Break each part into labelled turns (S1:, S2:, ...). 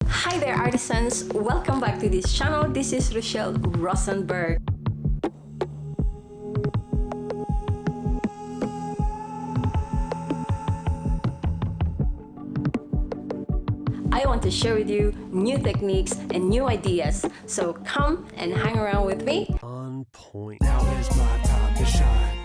S1: Hi there artisans, welcome back to this channel. This is Rochelle Rosenberg. I want to share with you new techniques and new ideas, so come and hang around with me.
S2: On point. Now is my time to shine.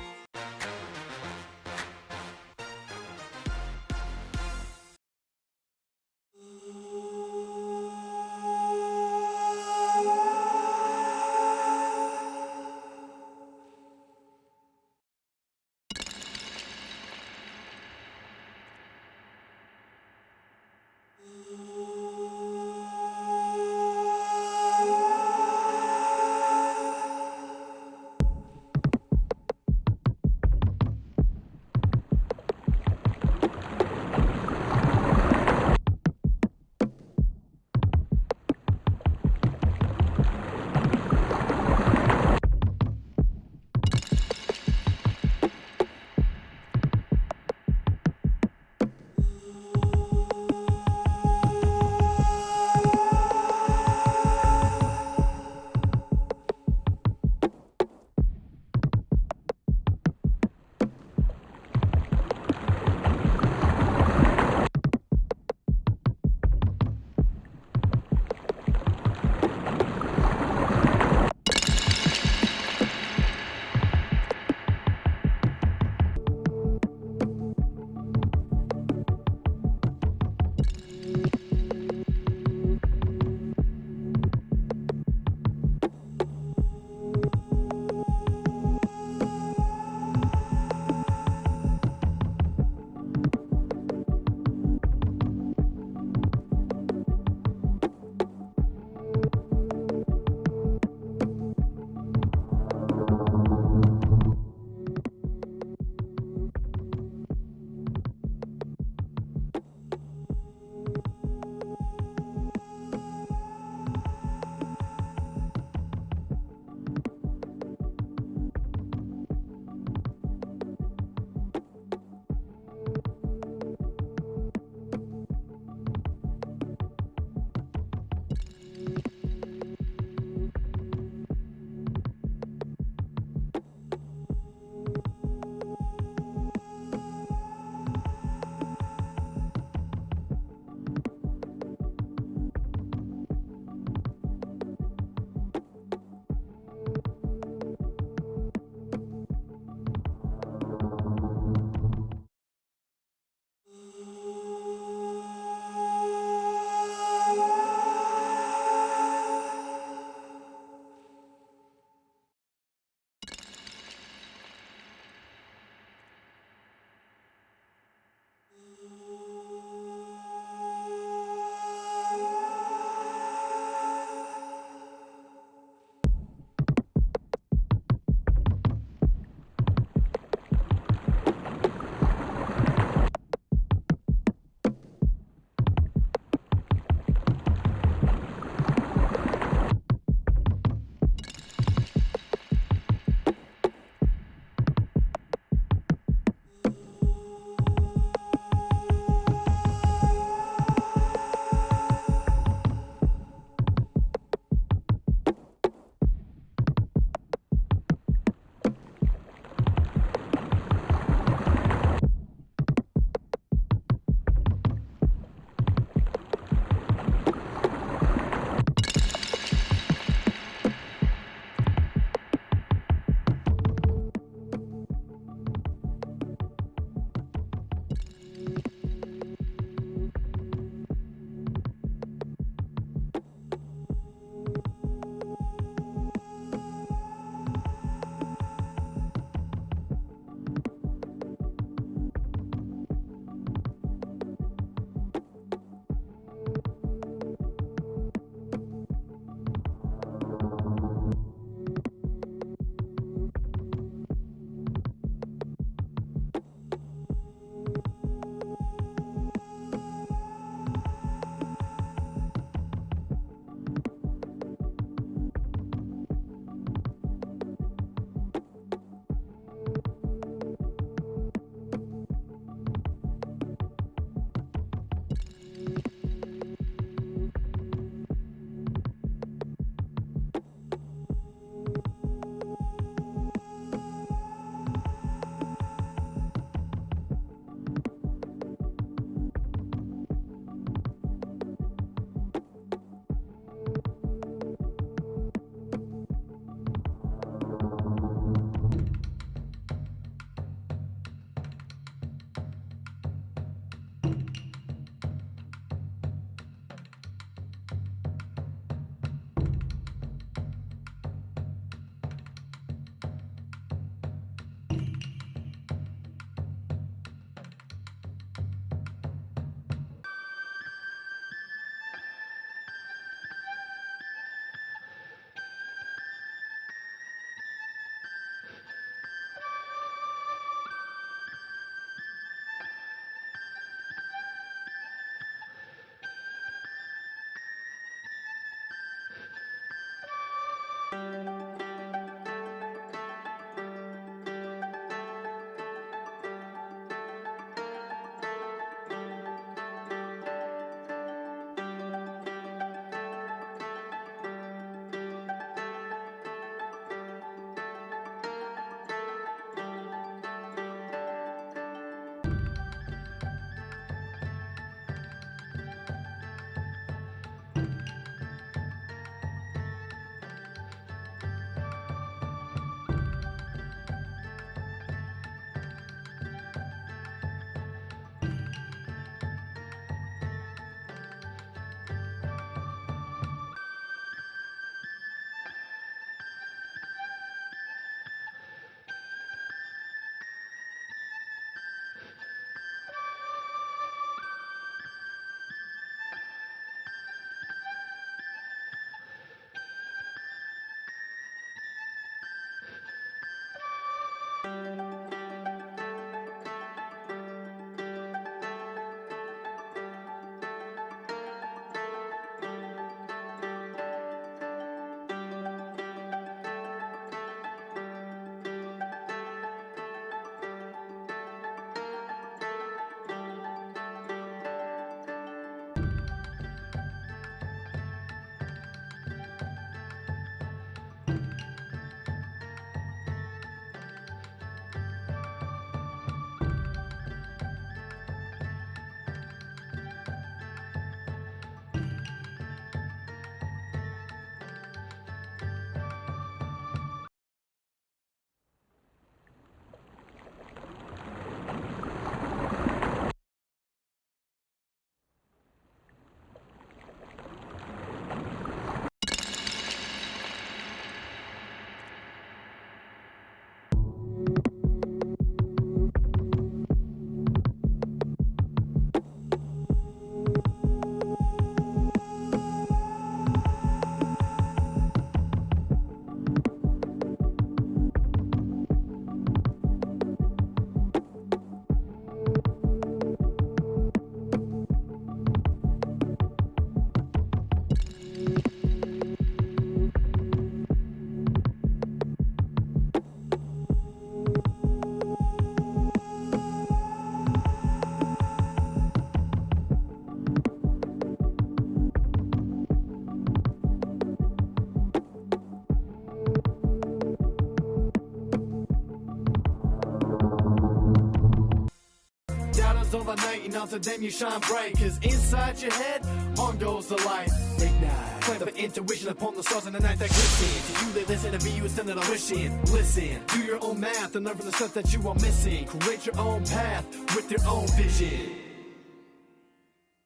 S3: Overnight and after them you shine bright, cause inside your head on goes the light. Ignite, plant of intuition upon the stars in the night that glisten. To you they listen, to be you instead of wishing. Listen, do your own math and learn from the stuff that you are missing. Create your own path with your own vision.